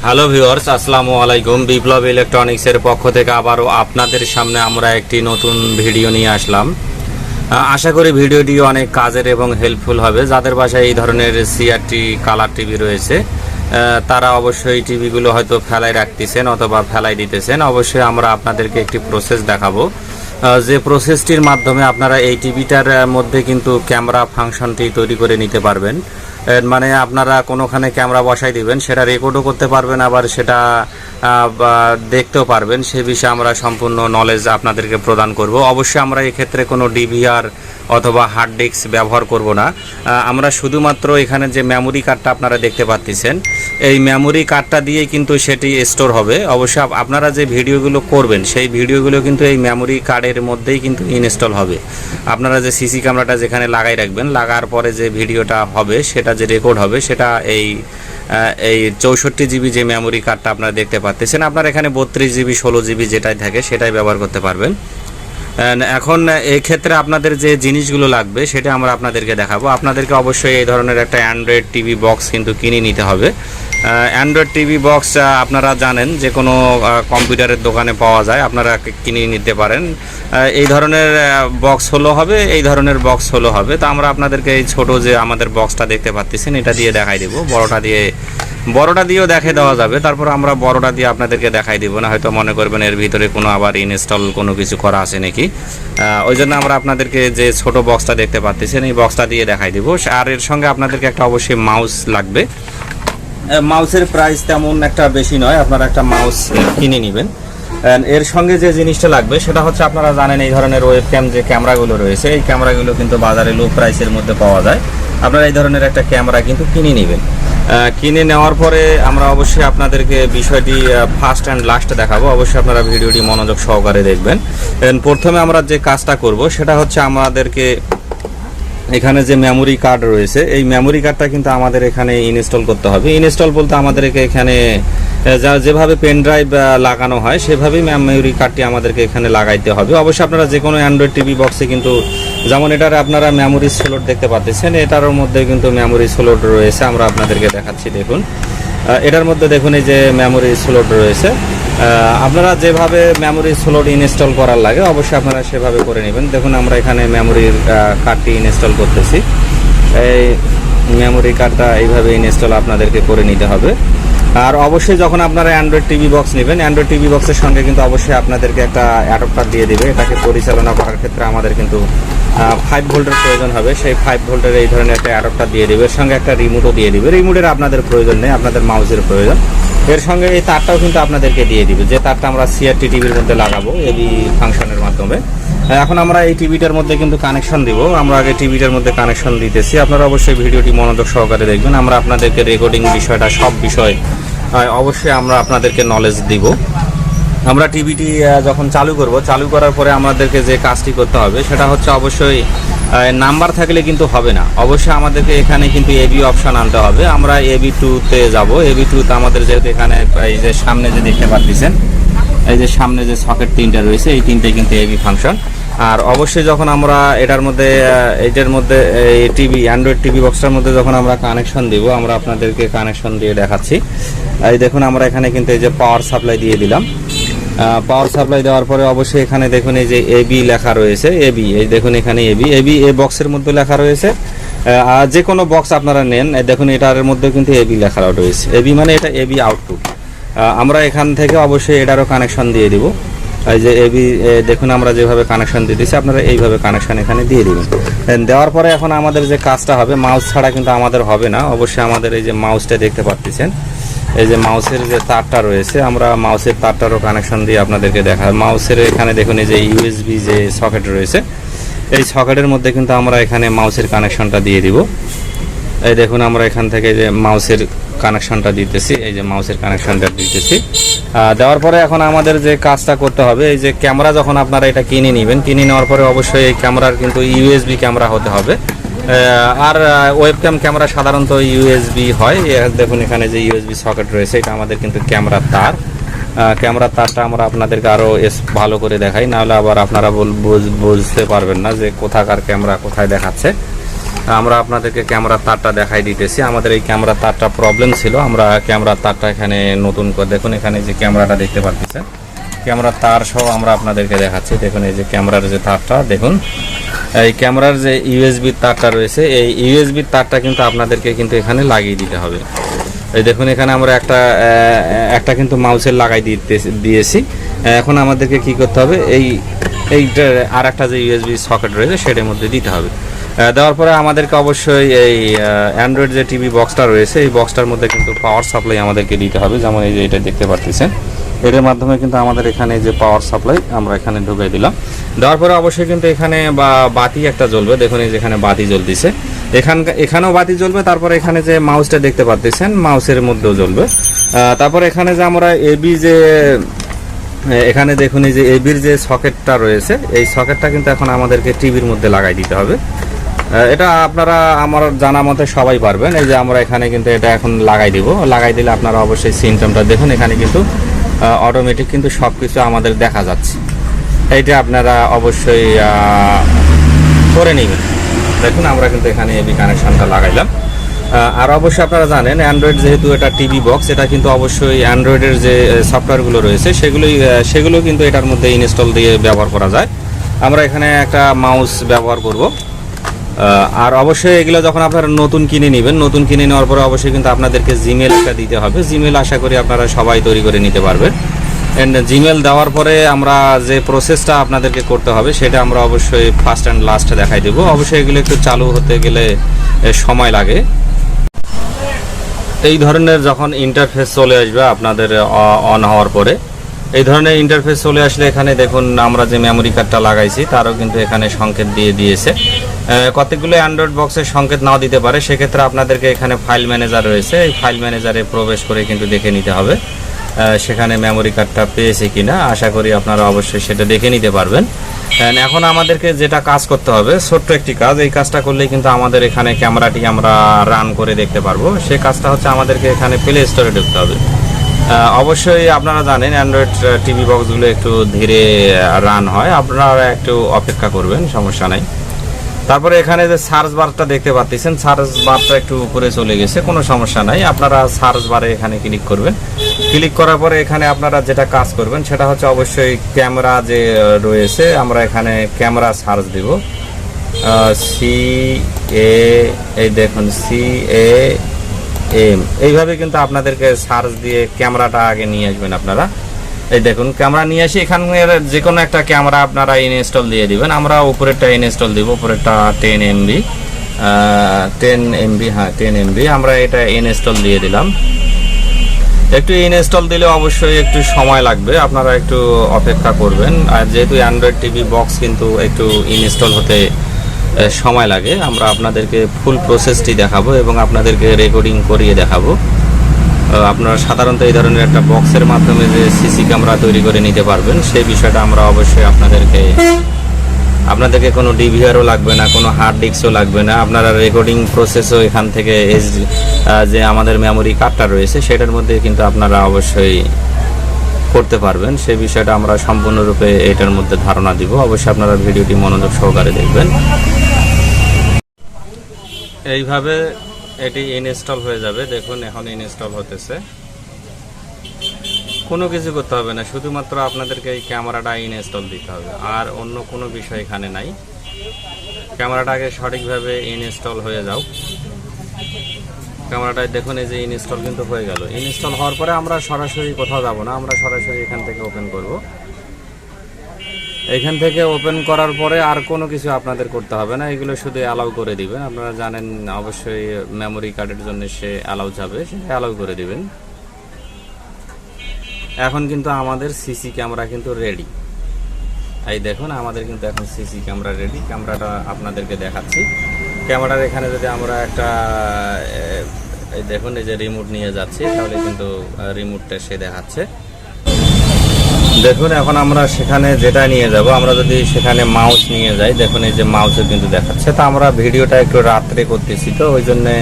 Hello viewers, আসসালামু আলাইকুম। বিপ্লব ইলেকট্রনিক্সের পক্ষ থেকে আবারও আপনাদের সামনে আমরা একটি নতুন ভিডিও নিয়ে আসলাম। আশা করি ভিডিওটি অনেক কাজের এবং হেল্পফুল হবে। যাদের বাসায় এই ধরনের সিআরটি কালার টিভি রয়েছে তারা অবশ্যই টিভিগুলো হয়তো ফেলাই রাখতেছেন অথবা ফেলাই দিতেছেন। অবশ্যই আমরা আপনাদেরকে একটি প্রসেস দেখাবো, যে প্রসেসটির মাধ্যমে আপনারা এই টিভিটার মধ্যে কিন্তু ক্যামেরা ফাংশনটি তৈরি করে নিতে পারবেন। মানে আপনারা কোনোখানে ক্যামেরা বসাই দিবেন, সেটা রেকর্ডও করতে পারবেন, আবার সেটা দেখতেও পারবেন। সে বিষয়ে আমরা সম্পূর্ণ নলেজ আপনাদেরকে প্রদান করব। অবশ্যই আমরা এক্ষেত্রে কোনো ডিভিআর অথবা হার্ড ডিস্ক ব্যবহার করব না। আমরা শুধুমাত্র এখানে যে মেমোরি কার্ডটা আপনারা দেখতে পাচ্ছেন, এই মেমোরি কার্ডটা দিয়েই কিন্তু সেটি স্টোর হবে। অবশ্যই আপনারা যে ভিডিওগুলো করবেন সেই ভিডিওগুলো কিন্তু এই মেমোরি কার্ডের মধ্যেই কিন্তু ইনস্টল হবে। আপনারা যে সিসি ক্যামেরাটা যেখানে লাগাই রাখবেন, লাগার পরে যে ভিডিওটা হবে সেটা যে রেকর্ড হবে সেটা এই 64 জিবি যে মেমোরি কার্ডটা আপনারা দেখতে পাচ্ছেন, আপনারা এখানে 32 জিবি 16 জিবি যেটাই থাকে সেটাই ব্যবহার করতে পারবেন। এখন এই ক্ষেত্রে আপনাদের যে জিনিসগুলো লাগবে সেটা আমরা আপনাদেরকে দেখাবো। আপনাদেরকে অবশ্যই এই ধরনের একটা অ্যান্ড্রয়েড টিভি বক্স কিন্তু কিনে নিতে হবে। অ্যান্ড্রয়েড টিভি বক্স আপনারা জানেন যে কোনো কম্পিউটারের দোকানে পাওয়া যায়, আপনারা কিনে নিতে পারেন। এই ধরনের বক্স হলো হবে, এই ধরনের বক্স হলো হবে। তো আমরা আপনাদেরকে এই ছোট যে আমাদের বক্সটা দেখতে পাচ্ছেন এটা দিয়ে দেখাই দেবো। বড়টা দিয়েও দেখে দেওয়া যাবে, তারপর আমরা বড়টা দিয়ে আপনাদেরকে দেখাই দিব না, হয়তো মনে করবেন এর ভিতরে কোনো আবার ইনস্টল কোনো কিছু করা আছে নাকি। ওই জন্য আমরা আপনাদেরকে যে ছোট বক্সটা দেখতে পাচ্ছেন এই বক্সটা দিয়ে দেখাই দিব। আর এর সঙ্গে আপনাদেরকে একটা অবশ্যই মাউস লাগবে। মাউসের প্রাইস তেমন একটা বেশি নয়, আপনারা একটা মাউস কিনে নেবেন। এর সঙ্গে যে জিনিসটা লাগবে সেটা হচ্ছে, আপনারা জানেন এই ধরনের ওয়েবক্যাম যে ক্যামেরাগুলো রয়েছে এই ক্যামেরাগুলো কিন্তু বাজারে লো প্রাইসের মধ্যে পাওয়া যায়। আপনারা এই ধরনের একটা ক্যামেরা কিন্তু কিনে নেবেন। কিনে নেওয়ার পরে আমরা অবশ্যই আপনাদেরকে বিষয়টি ফার্স্ট অ্যান্ড লাস্ট দেখাবো। অবশ্যই আপনারা ভিডিওটি মনোযোগ সহকারে দেখবেন। প্রথমে আমরা যে কাজটা করব সেটা হচ্ছে, আমাদেরকে এখানে যে মেমোরি কার্ড রয়েছে এই মেমোরি কার্ডটা কিন্তু আমাদের এখানে ইনস্টল করতে হবে। ইনস্টল বলতে আমাদেরকে এখানে যেভাবে পেন ড্রাইভ লাগানো হয় সেভাবেই মেমোরি কার্ডটি আমাদেরকে এখানে লাগাইতে হবে। অবশ্যই আপনারা যে কোনো অ্যান্ড্রয়েড টিভি বক্সে কিন্তু, যেমন এটার আপনারা মেমোরি স্লট দেখতে পাচ্ছেন, এটার মধ্যে কিন্তু মেমোরি স্লট রয়েছে। আমরা আপনাদেরকে দেখাচ্ছি, দেখুন এটার মধ্যে দেখুন এই যে মেমোরি স্লট রয়েছে। আপনারা যেভাবে মেমোরি স্লট ইনস্টল করার লাগে অবশ্যই আপনারা সেভাবে করে নেবেন। দেখুন আমরা এখানে মেমোরির কার্ডটি ইনস্টল করতেছি। এই মেমোরি কার্ডটা এইভাবে ইনস্টল আপনাদেরকে করে নিতে হবে। আর অবশ্যই যখন আপনারা অ্যান্ড্রয়েড টিভি বক্স নেবেন, অ্যান্ড্রয়েড টিভি বক্সের সঙ্গে কিন্তু অবশ্যই আপনাদেরকে একটা অ্যাডাপ্টার দিয়ে দিবে। এটাকে পরিচালনা করার ক্ষেত্রে আমাদের কিন্তু 5 ভোল্টের প্রয়োজন হবে। সেই 5 ভোল্টের এই ধরনের একটা অ্যাডাপ্টার দিয়ে দিবে, এর সঙ্গে একটা রিমোটও দিয়ে দিবে। রিমোটের আপনাদের প্রয়োজন নেই, আপনাদের মাউসের প্রয়োজন। এর সঙ্গে এই তারটাও কিন্তু আপনাদেরকে দিয়ে দিবে, যে তারটা আমরা সিআরটি টিভির মধ্যে লাগাবো এবি ফাংশনের মাধ্যমে। এখন আমরা এই টিভিটার মধ্যে কিন্তু কানেকশন দিব। আমরা আগে টিভিটার মধ্যে কানেকশন দিতেছি, আপনারা অবশ্যই ভিডিওটি মনোযোগ সহকারে দেখবেন। আমরা আপনাদেরকে রেকর্ডিং বিষয়টা সব বিষয় অবশ্যই আমরা আপনাদেরকে নলেজ দিব। আমরা টিভিটি যখন চালু করব, চালু করার পরে আমাদেরকে যে কাজটি করতে হবে সেটা হচ্ছে, অবশ্যই নাম্বার থাকলে কিন্তু হবে না। অবশ্যই আমাদেরকে এখানে কিন্তু এবি অপশন আনতে হবে। আমরা এবি 2-তে যাব। এবি 2-তে আমাদের যেহেতু এখানে এই যে সামনে যে দেখতে পাচ্ছেন, এই যে সামনে যে সকেট 3টা রয়েছে এই 3টে কিন্তু এবি ফাংশন। আর অবশ্যই যখন আমরা এটার মধ্যে এই টিভি অ্যান্ড্রয়েড টিভি বক্সটার মধ্যে যখন আমরা কানেকশন দিব, আমরা আপনাদেরকে কানেকশন দিয়ে দেখাচ্ছি। এই দেখুন আমরা এখানে কিন্তু এই যে পাওয়ার সাপ্লাই দিয়ে দিলাম। পাওয়ার সাপ্লাই দেওয়ার পরে অবশ্যই এখানে দেখুন এই যে এবি লেখা রয়েছে, এবি, এই দেখুন এখানে এবি এই বক্সের মধ্যে লেখা রয়েছে। আর যে কোনো বক্স আপনারা নেন, দেখুন এটার মধ্যে কিন্তু এবি লেখা রয়েছে। এবি মানে এটা এবি আউটপুট। আমরা এখান থেকে অবশ্যই এটারও কানেকশন দিয়ে দিব। এই যে এবি দেখুন আমরা যেভাবে কানেকশন দিতেছি, আপনারা এইভাবে কানেকশন এখানে দিয়ে দিবেন। দেওয়ার পরে এখন আমাদের যে কাজটা হবে, মাউস ছাড়া কিন্তু আমাদের হবে না। অবশ্যই আমাদের এই যে মাউসটা দেখতে পাচ্ছেন, এই যে মাউসের যে তারটা রয়েছে, আমরা মাউসের তারটারও কানেকশন দিয়ে আপনাদেরকে দেখা। মাউসের এখানে দেখুন এই যে ইউএসবি যে সকেট রয়েছে, এই সকেটের মধ্যে কিন্তু আমরা এখানে মাউসের কানেকশনটা দিয়ে দিব। এই দেখুন আমরা এখান থেকে যে মাউসের কানেকশনটা দিতেছি, এই যে মাউসের কানেকশনটা দিতেছি। দেওয়ার পরে এখন আমাদের যে কাজটা করতে হবে, এই যে ক্যামেরা যখন আপনারা এটা কিনে নেবেন, কিনে নেওয়ার পরে অবশ্যই এই ক্যামেরার কিন্তু ইউএসবি ক্যামেরা হতে হবে। আর ওয়েবক্যাম ক্যামেরা সাধারণত ইউএসবি হয়। দেখুন এখানে যে ইউএসবি সকেট রয়েছে এটা আমাদের কিন্তু ক্যামেরার তার। ক্যামেরার তারটা আমরা আপনাদেরকে আরও ভালো করে দেখাই, নাহলে আবার আপনারা বুঝতে পারবেন না যে কোথাকার ক্যামেরা কোথায় দেখাচ্ছে। আমরা আপনাদেরকে ক্যামেরার তারটা দেখাই দিতেছি। আমাদের এই ক্যামেরার তারটা প্রবলেম ছিল, আমরা ক্যামেরার তারটা এখানে নতুন করে দেখুন, এখানে যে ক্যামেরাটা দেখতে পাচ্ছেন ক্যামেরার তার সহ আমরা আপনাদেরকে দেখাচ্ছি। দেখুন এই যে ক্যামেরার যে তারটা, দেখুন এই ক্যামেরার যে ইউএসবি তারটা রয়েছে, এই ইউএসবি তারটা কিন্তু আপনাদেরকে কিন্তু এখানে লাগিয়ে দিতে হবে। এই দেখুন এখানে আমরা একটা কিন্তু মাউসের লাগাই দিয়েছি। এখন আমাদেরকে কি করতে হবে, এইটা আর একটা যে ইউএসবি সকেট রয়েছে সেটার মধ্যে দিতে হবে। দেওয়ার পরে আমাদেরকে অবশ্যই এই অ্যান্ড্রয়েড যে টিভি বক্সটা রয়েছে এই বক্সটার মধ্যে কিন্তু পাওয়ার সাপ্লাই আমাদেরকে দিতে হবে। যেমন এই যে এটা দেখতে পাচ্ছেন, এর মাধ্যমে কিন্তু আমাদের এখানে যে পাওয়ার সাপ্লাই আমরা এখানে ঢুকিয়ে দিলাম। দেওয়ার পরে অবশ্যই কিন্তু এখানে বাতি একটা জ্বলবে। দেখুন এই যেখানে বাতি জ্বলতেছে, এখানেও বাতি জ্বলবে। তারপরে এখানে যে মাউসটা দেখতে পাচ্ছেন মাউসের মধ্যেও জ্বলবে। তারপরে এখানে যে আমরা এখানে দেখুন এই যে এবির যে সকেটটা রয়েছে এই সকেটটা কিন্তু এখন আমাদেরকে টিভির মধ্যে লাগাই দিতে হবে। এটা আপনারা আমার জানা মতে সবাই পারবেন। এই যে আমরা এখানে কিন্তু এটা এখন লাগাই দিব, লাগাই দিলে আপনারা অবশ্যই সিস্টেমটা দেখুন, এখানে কিন্তু অটোমেটিক কিন্তু সব কিছু আমাদের দেখা যাচ্ছে। এইটা আপনারা অবশ্যই করে নেবেন। দেখুন আমরা কিন্তু এখানে এবি কানেকশনটা লাগাইলাম। আর অবশ্যই আপনারা জানেন অ্যান্ড্রয়েড যেহেতু এটা টিভি বক্স, এটা কিন্তু অবশ্যই অ্যান্ড্রয়েডের যে সফটওয়্যারগুলো রয়েছে সেগুলো কিন্তু এটার মধ্যে ইনস্টল দিয়ে ব্যবহার করা যায়। আমরা এখানে একটা মাউস ব্যবহার করব। আর অবশ্যই এগুলো যখন আপনারা নতুন কিনে নেবেন, নতুন কিনে নেওয়ার পরে অবশ্যই কিন্তু আপনাদেরকে জিমেল একটা দিতে হবে। জিমেল আশা করি আপনারা সবাই তৈরি করে নিতে পারবেন। অ্যান্ড জিমেল দেওয়ার পরে আমরা যে প্রসেসটা আপনাদেরকে করতে হবে সেটা আমরা অবশ্যই ফার্স্ট অ্যান্ড লাস্টে দেখাই দেবো। অবশ্যই এগুলো একটু চালু হতে গেলে সময় লাগে। এই ধরনের যখন ইন্টারফেস চলে আসবে আপনাদের অন হওয়ার পরে, এই ধরনের ইন্টারফেস চলে আসলে এখানে দেখুন আমরা যে মেমোরি কার্ডটা লাগাইছি তারও কিন্তু এখানে সংকেত দিয়ে দিয়েছে। কতগুলো অ্যান্ড্রয়েড বক্সের সংকেত নাও দিতে পারে, সেক্ষেত্রে আপনাদেরকে এখানে ফাইল ম্যানেজার রয়েছে, এই ফাইল ম্যানেজারে প্রবেশ করে কিন্তু দেখে নিতে হবে সেখানে মেমোরি কার্ডটা পেয়েছে কিনা। আশা করি আপনারা অবশ্যই সেটা দেখে নিতে পারবেন। এখন আমাদেরকে যেটা কাজ করতে হবে, ছোট্ট একটি কাজ, এই কাজটা করলেই কিন্তু আমাদের এখানে ক্যামেরাটি আমরা রান করে দেখতে পারবো। সেই কাজটা হচ্ছে আমাদেরকে এখানে প্লে স্টোরে ঢুকতে হবে। অবশ্যই আপনারা জানেন অ্যান্ড্রয়েড টিভি বক্সগুলো একটু ধীরে রান হয়, আপনারা একটু অপেক্ষা করবেন, সমস্যা নাই। তারপরে এখানে যে সার্চ বারটা দেখতে পাচ্ছেন, সার্চ বারটা একটু উপরে চলে গেছে, কোনো সমস্যা নাই। আপনারা সার্চ বারে এখানে ক্লিক করবেন। ক্লিক করার পরে এখানে আপনারা যেটা কাজ করবেন সেটা হচ্ছে অবশ্যই ক্যামেরা যে রয়েছে, আমরা এখানে ক্যামেরা সার্চ দিব। এই দেখুন CAM, এইভাবে কিন্তু আপনাদেরকে সার্চ দিয়ে ক্যামেরাটা আগে নিয়ে আসবেন আপনারা। এই দেখুন ক্যামেরা নিয়ে আসি, এখানে যে কোনো একটা ক্যামেরা আপনারা ইনস্টল দিয়ে দিবেন। আমরা উপরেরটা ইনস্টল দিব, উপরেরটা 10 MB, হ্যাঁ 10 MB আমরা এটা ইনস্টল দিয়ে দিলাম। একটু ইনস্টল দিলে অবশ্যই একটু সময় লাগবে, আপনারা একটু অপেক্ষা করবেন। আর যেহেতু অ্যান্ড্রয়েড টিভি বক্স কিন্তু একটু ইনস্টল হতে সময় লাগে, আমরা আপনাদেরকে ফুল প্রসেসটি দেখাবো এবং আপনাদেরকে রেকর্ডিং করিয়ে দেখাবো। আপনারা সাধারণত এই ধরনের একটা বক্সের মাধ্যমে যে সিসি ক্যামেরা তৈরি করে নিতে পারবেন সেই বিষয়টা আমরা অবশ্যই আপনাদেরকে কোনো ডিভিআরও লাগবে না, কোনো হার্ড ডিস্কও লাগবে না। আপনারা রেকর্ডিং প্রসেসও এখান থেকে যে আমাদের মেমোরি কার্ডটা রয়েছে সেটার মধ্যে কিন্তু আপনারা অবশ্যই করতে পারবেন। সেই বিষয়টা আমরা সম্পূর্ণরূপে এটার মধ্যে ধারণা দিব। অবশ্যই আপনারা ভিডিওটি মনোযোগ সহকারে দেখবেন। এইভাবে এটি ইনস্টল হয়ে যাবে। দেখুন এখন ইনস্টল হতেছে, কোনো কিছু করতে হবে না, শুধুমাত্র আপনাদেরকে এই ক্যামেরাটা ইনস্টল দিতে হবে, আর অন্য কোনো বিষয় এখানে নাই। ক্যামেরাটাকে সঠিকভাবে ইনস্টল হয়ে যাও। ক্যামেরাটায় দেখুন এই যে ইনস্টল কিন্তু হয়ে গেল। ইনস্টল হওয়ার পরে আমরা সরাসরি কোথাও যাব না, আমরা সরাসরি এখান থেকে ওপেন করব। এখান থেকে ওপেন করার পরে আর কোনো কিছু আপনাদের করতে হবে না, এগুলো শুধু অ্যালাউ করে দিবেন। আপনারা জানেন অবশ্যই মেমোরি কার্ডের জন্য সে অ্যালাউ যাবে, সে অ্যালাউ করে দিবেন। এখন কিন্তু আমাদের সিসি ক্যামেরা কিন্তু রেডি। এই দেখুন আমাদের কিন্তু এখন সিসি ক্যামেরা রেডি। ক্যামেরাটা আপনাদেরকে দেখাচ্ছি। ক্যামেরার এখানে যদি আমরা একটা এই দেখুন এই যে রিমোট নিয়ে যাচ্ছি, তাহলে কিন্তু রিমোটটা সে দেখাচ্ছে। দেখুন এখন আমরা সেখানে যেটা নিয়ে যাব, আমরা যদি সেখানে মাউস নিয়ে যাই, দেখুন এই যে মাউসে কিন্তু দেখাচ্ছে। তো আমরা ভিডিওটা একটু রাত্রে করতেছি, তো ওই জন্যে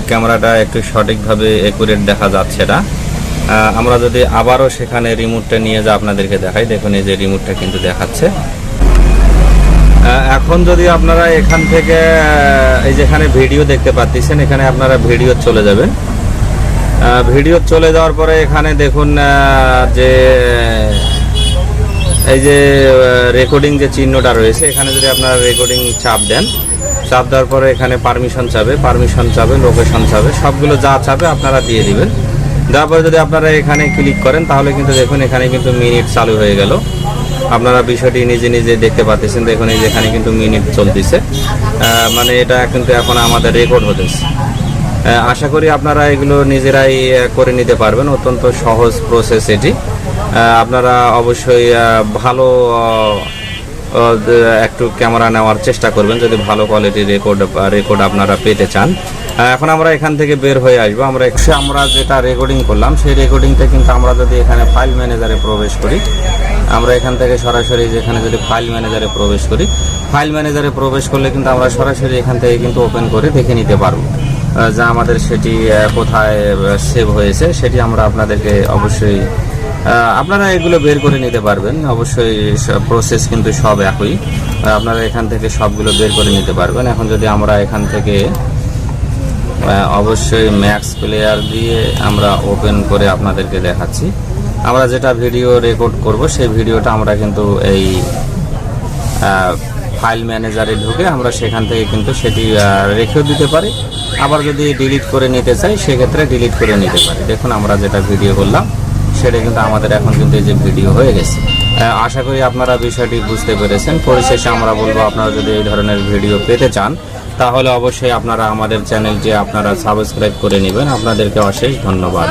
ক্যামেরাটা একটু সঠিকভাবে একুরেট দেখা যাচ্ছে না। আমরা যদি আবারও সেখানে রিমোটটা নিয়ে যা আপনাদেরকে দেখাই, দেখুন এই যে রিমোটটা কিন্তু দেখাচ্ছে। এখন যদি আপনারা এখান থেকে এই যেখানে ভিডিও দেখতে পাচ্ছেন, এখানে আপনারা ভিডিও চলে যাবেন। ভিডিও চলে যাওয়ার পরে এখানে দেখুন যে এই যে রেকর্ডিং যে চিহ্নটা রয়েছে, এখানে যদি আপনারা রেকর্ডিং চাপ দেন, চাপ দেওয়ার পরে এখানে পারমিশন চাবে, লোকেশন চাবে, সবগুলো যা চাবে আপনারা দিয়ে দিবেন। দেওয়ার পরে যদি আপনারা এখানে ক্লিক করেন তাহলে কিন্তু দেখুন এখানে কিন্তু মিনিট চালু হয়ে গেল। আপনারা বিষয়টি নিজে নিজে দেখতে পাচ্ছেন। দেখুন এই যেখানে কিন্তু মিনিট চলতেছে, মানে এটা কিন্তু এখন আমাদের রেকর্ড হতেছে। আশা করি আপনারা এগুলো নিজেরাই করে নিতে পারবেন। অত্যন্ত সহজ প্রসেস এটি। আপনারা অবশ্যই ভালো একটু ক্যামেরা নেওয়ার চেষ্টা করবেন যদি ভালো কোয়ালিটির রেকর্ড আপনারা পেতে চান। এখন আমরা এখান থেকে বের হয়ে আসবো। আমরা যেটা রেকর্ডিং করলাম সেই রেকর্ডিংটা কিন্তু আমরা যদি এখানে ফাইল ম্যানেজারে প্রবেশ করি, আমরা এখান থেকে সরাসরি যেখানে যদি ফাইল ম্যানেজারে প্রবেশ করলে কিন্তু আমরা সরাসরি এখান থেকে কিন্তু ওপেন করে দেখে নিতে পারবো যা আমাদের সেটি কোথায় সেভ হয়েছে। সেটি আমরা আপনাদেরকে অবশ্যই আপনারা এগুলো বের করে নিতে পারবেন। অবশ্যই প্রসেস কিন্তু সব একই, আপনারা এখান থেকে সবগুলো বের করে নিতে পারবেন। এখন যদি আমরা এখান থেকে অবশ্যই ম্যাক্স প্লেয়ার দিয়ে আমরা ওপেন করে আপনাদেরকে দেখাচ্ছি। আমরা যেটা ভিডিও রেকর্ড করব সেই ভিডিওটা আমরা কিন্তু এই ফাইল ম্যানেজারে ঢুকে আমরা সেখান থেকে কিন্তু সেটি রেখেও দিতে পারি। আবার যদি ডিলিট করে নিতে চাই সেক্ষেত্রে ডিলিট করে নিতে পারি। দেখুন আমরা যেটা ভিডিও করলাম সেটা কিন্তু আমাদের এখন কিন্তু এই যে ভিডিও হয়ে গেছে। আশা করি আপনারা বিষয়টি বুঝতে পেরেছেন। পরিশেষে আমরা বলবো, আপনারা যদি এই ধরনের ভিডিও পেতে চান তাহলে অবশ্যই আপনারা আমাদের চ্যানেলটি আপনারা সাবস্ক্রাইব করে নেবেন। আপনাদেরকে অশেষ ধন্যবাদ।